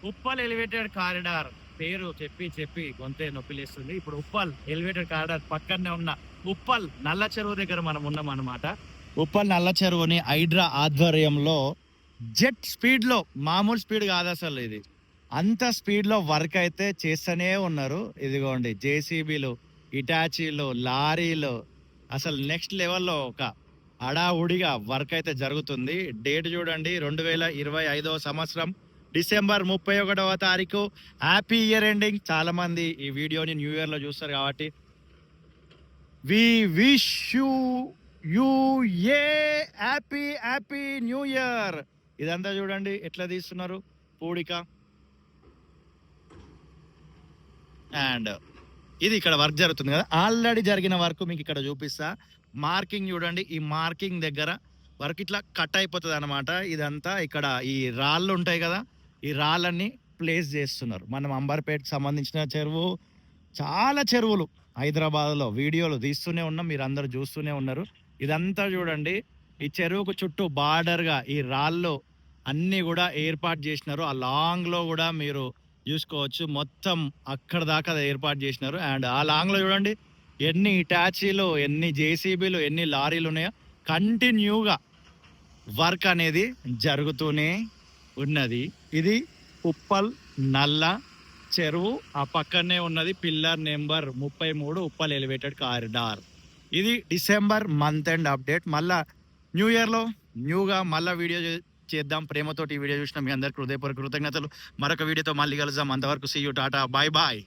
Uppal elevated corridor పేరు చెప్పి చెప్పి గొంతే నొప్పిలేస్తుంది. ఇప్పుడు ఉప్పల్ ఎలివేటెడ్ కారిడార్ పక్కనే ఉన్న ఉప్పల్ నల్ల చెరువు దగ్గర మనం ఉన్నాం అనమాట. ఉప్పల్ నల్ల చెరువుని హైడ్రా ఆధ్వర్యంలో జెట్ స్పీడ్ లో, మామూలు స్పీడ్ కాదు అసలు, ఇది అంత స్పీడ్ లో వర్క్ అయితే చేస్తూనే ఉన్నారు. ఇదిగోండి జేసీబీలు, ఇటాచీలు, లారీలు, అసలు నెక్స్ట్ లెవెల్లో ఒక హడావుడిగా వర్క్ అయితే జరుగుతుంది. డేట్ చూడండి, 2025 సంవత్సరం డిసెంబర్ 31వ తారీఖు. Happy year ending. చాలా మంది ఈ వీడియోని న్యూ ఇయర్ లో చూస్తారు కాబట్టి we wish you a happy new year. ఇదంతా చూడండి ఎట్లా తీస్తున్నారు పూడిక. అండ్ ఇది ఇక్కడ వర్క్ జరుగుతుంది కదా, ఆల్రెడీ జరిగిన వర్క్ మీకు ఇక్కడ చూపిస్తా. మార్కింగ్ చూడండి, ఈ మార్కింగ్ దగ్గర వర్క్ ఇట్లా కట్ అయిపోతుంది అనమాట. ఇదంతా ఇక్కడ ఈ రాళ్ళు ఉంటాయి కదా, ఈ రాళ్ళని ప్లేస్ చేస్తున్నారు. మనం అంబర్పేటకి సంబంధించిన చెరువు, చాలా చెరువులు హైదరాబాద్లో వీడియోలు తీస్తూనే ఉన్నాం, మీరు అందరు చూస్తూనే ఉన్నారు. ఇదంతా చూడండి, ఈ చెరువుకు చుట్టూ బార్డర్గా ఈ రాళ్ళు అన్నీ కూడా ఏర్పాటు చేసినారు. ఆ లాంగ్లో కూడా మీరు చూసుకోవచ్చు, మొత్తం అక్కడ దాకా ఏర్పాటు చేసినారు. అండ్ ఆ లాంగ్లో చూడండి ఎన్ని ఇటాచీలు, ఎన్ని జేసీబీలు, ఎన్ని లారీలు ఉన్నాయో. కంటిన్యూగా వర్క్ అనేది జరుగుతూనే ఉన్నది. ఇది ఉప్పల్ నల్ల చెరువు, ఆ పక్కనే ఉన్నది pillar number 33 Uppal elevated corridor. ఇది డిసెంబర్ మంత్ ఎండ్ అప్డేట్. మళ్ళా న్యూ ఇయర్లో న్యూగా మళ్ళీ వీడియో చేద్దాం. ప్రేమతోటి ఈ వీడియో చూసిన మీ అందరికి హృదయపూర్వక కృతజ్ఞతలు. మరొక వీడియోతో మళ్ళీ కలుద్దాం. అంతవరకు see you, tata, bye bye.